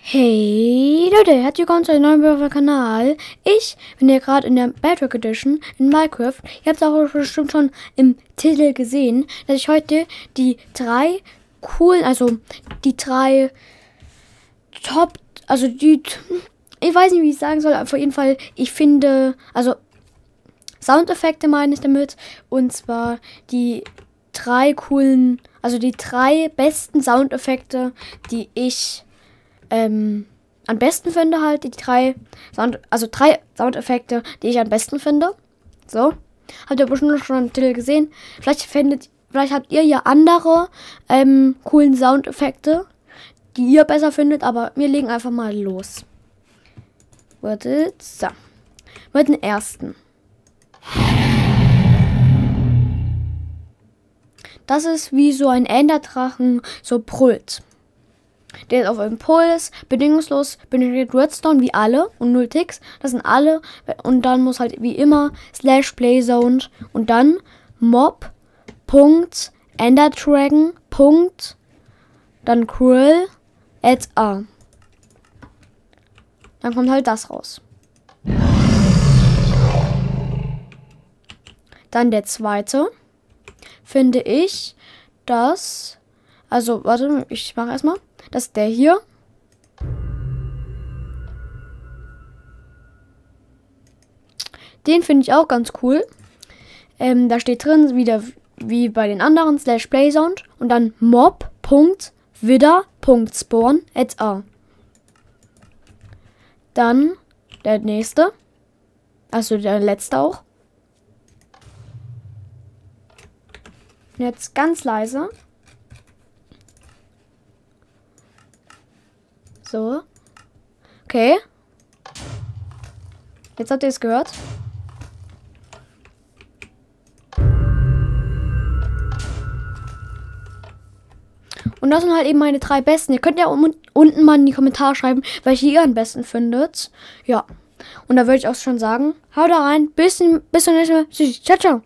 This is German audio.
Hey Leute, herzlich willkommen zu einem neuen Video auf meinem Kanal. Ich bin hier gerade in der Bedrock Edition in Minecraft. Ihr habt es auch bestimmt schon im Titel gesehen, dass ich heute die drei coolen, also die drei Top, also die, ich weiß nicht, wie ich sagen soll, aber auf jeden Fall, ich finde, also Soundeffekte meine ich damit, und zwar die drei coolen, also die drei besten Soundeffekte, die ich am besten finde, halt die drei Soundeffekte, die ich am besten finde. So, habt ihr bestimmt schon im Titel gesehen. Vielleicht habt ihr ja andere coolen Soundeffekte, die ihr besser findet, aber wir legen einfach mal los. Wartet, so. Mit dem ersten. Das ist wie so ein Enderdrachen so brüllt. Der ist auf Impuls, bedingungslos, benötigt Redstone wie alle und 0 Ticks. Das sind alle. Und dann muss halt wie immer /playzone und dann Mob, Punkt, Enderdragon, Punkt, dann Krill, add a. Dann kommt halt das raus. Dann der zweite, finde ich, dass, also warte, ich mache erstmal. Das ist der hier. Den finde ich auch ganz cool. Da steht drin, wieder wie bei den anderen, /playzone und dann mob.wither.spawn add a. Dann der nächste. Also der letzte auch. Jetzt ganz leise. So. Okay. Jetzt habt ihr es gehört. Und das sind halt eben meine drei besten. Ihr könnt ja unten mal in die Kommentare schreiben, welche ihr am besten findet. Ja. Und da würde ich auch schon sagen, haut da rein. Bis zum nächsten Mal. Tschüss. Ciao, ciao.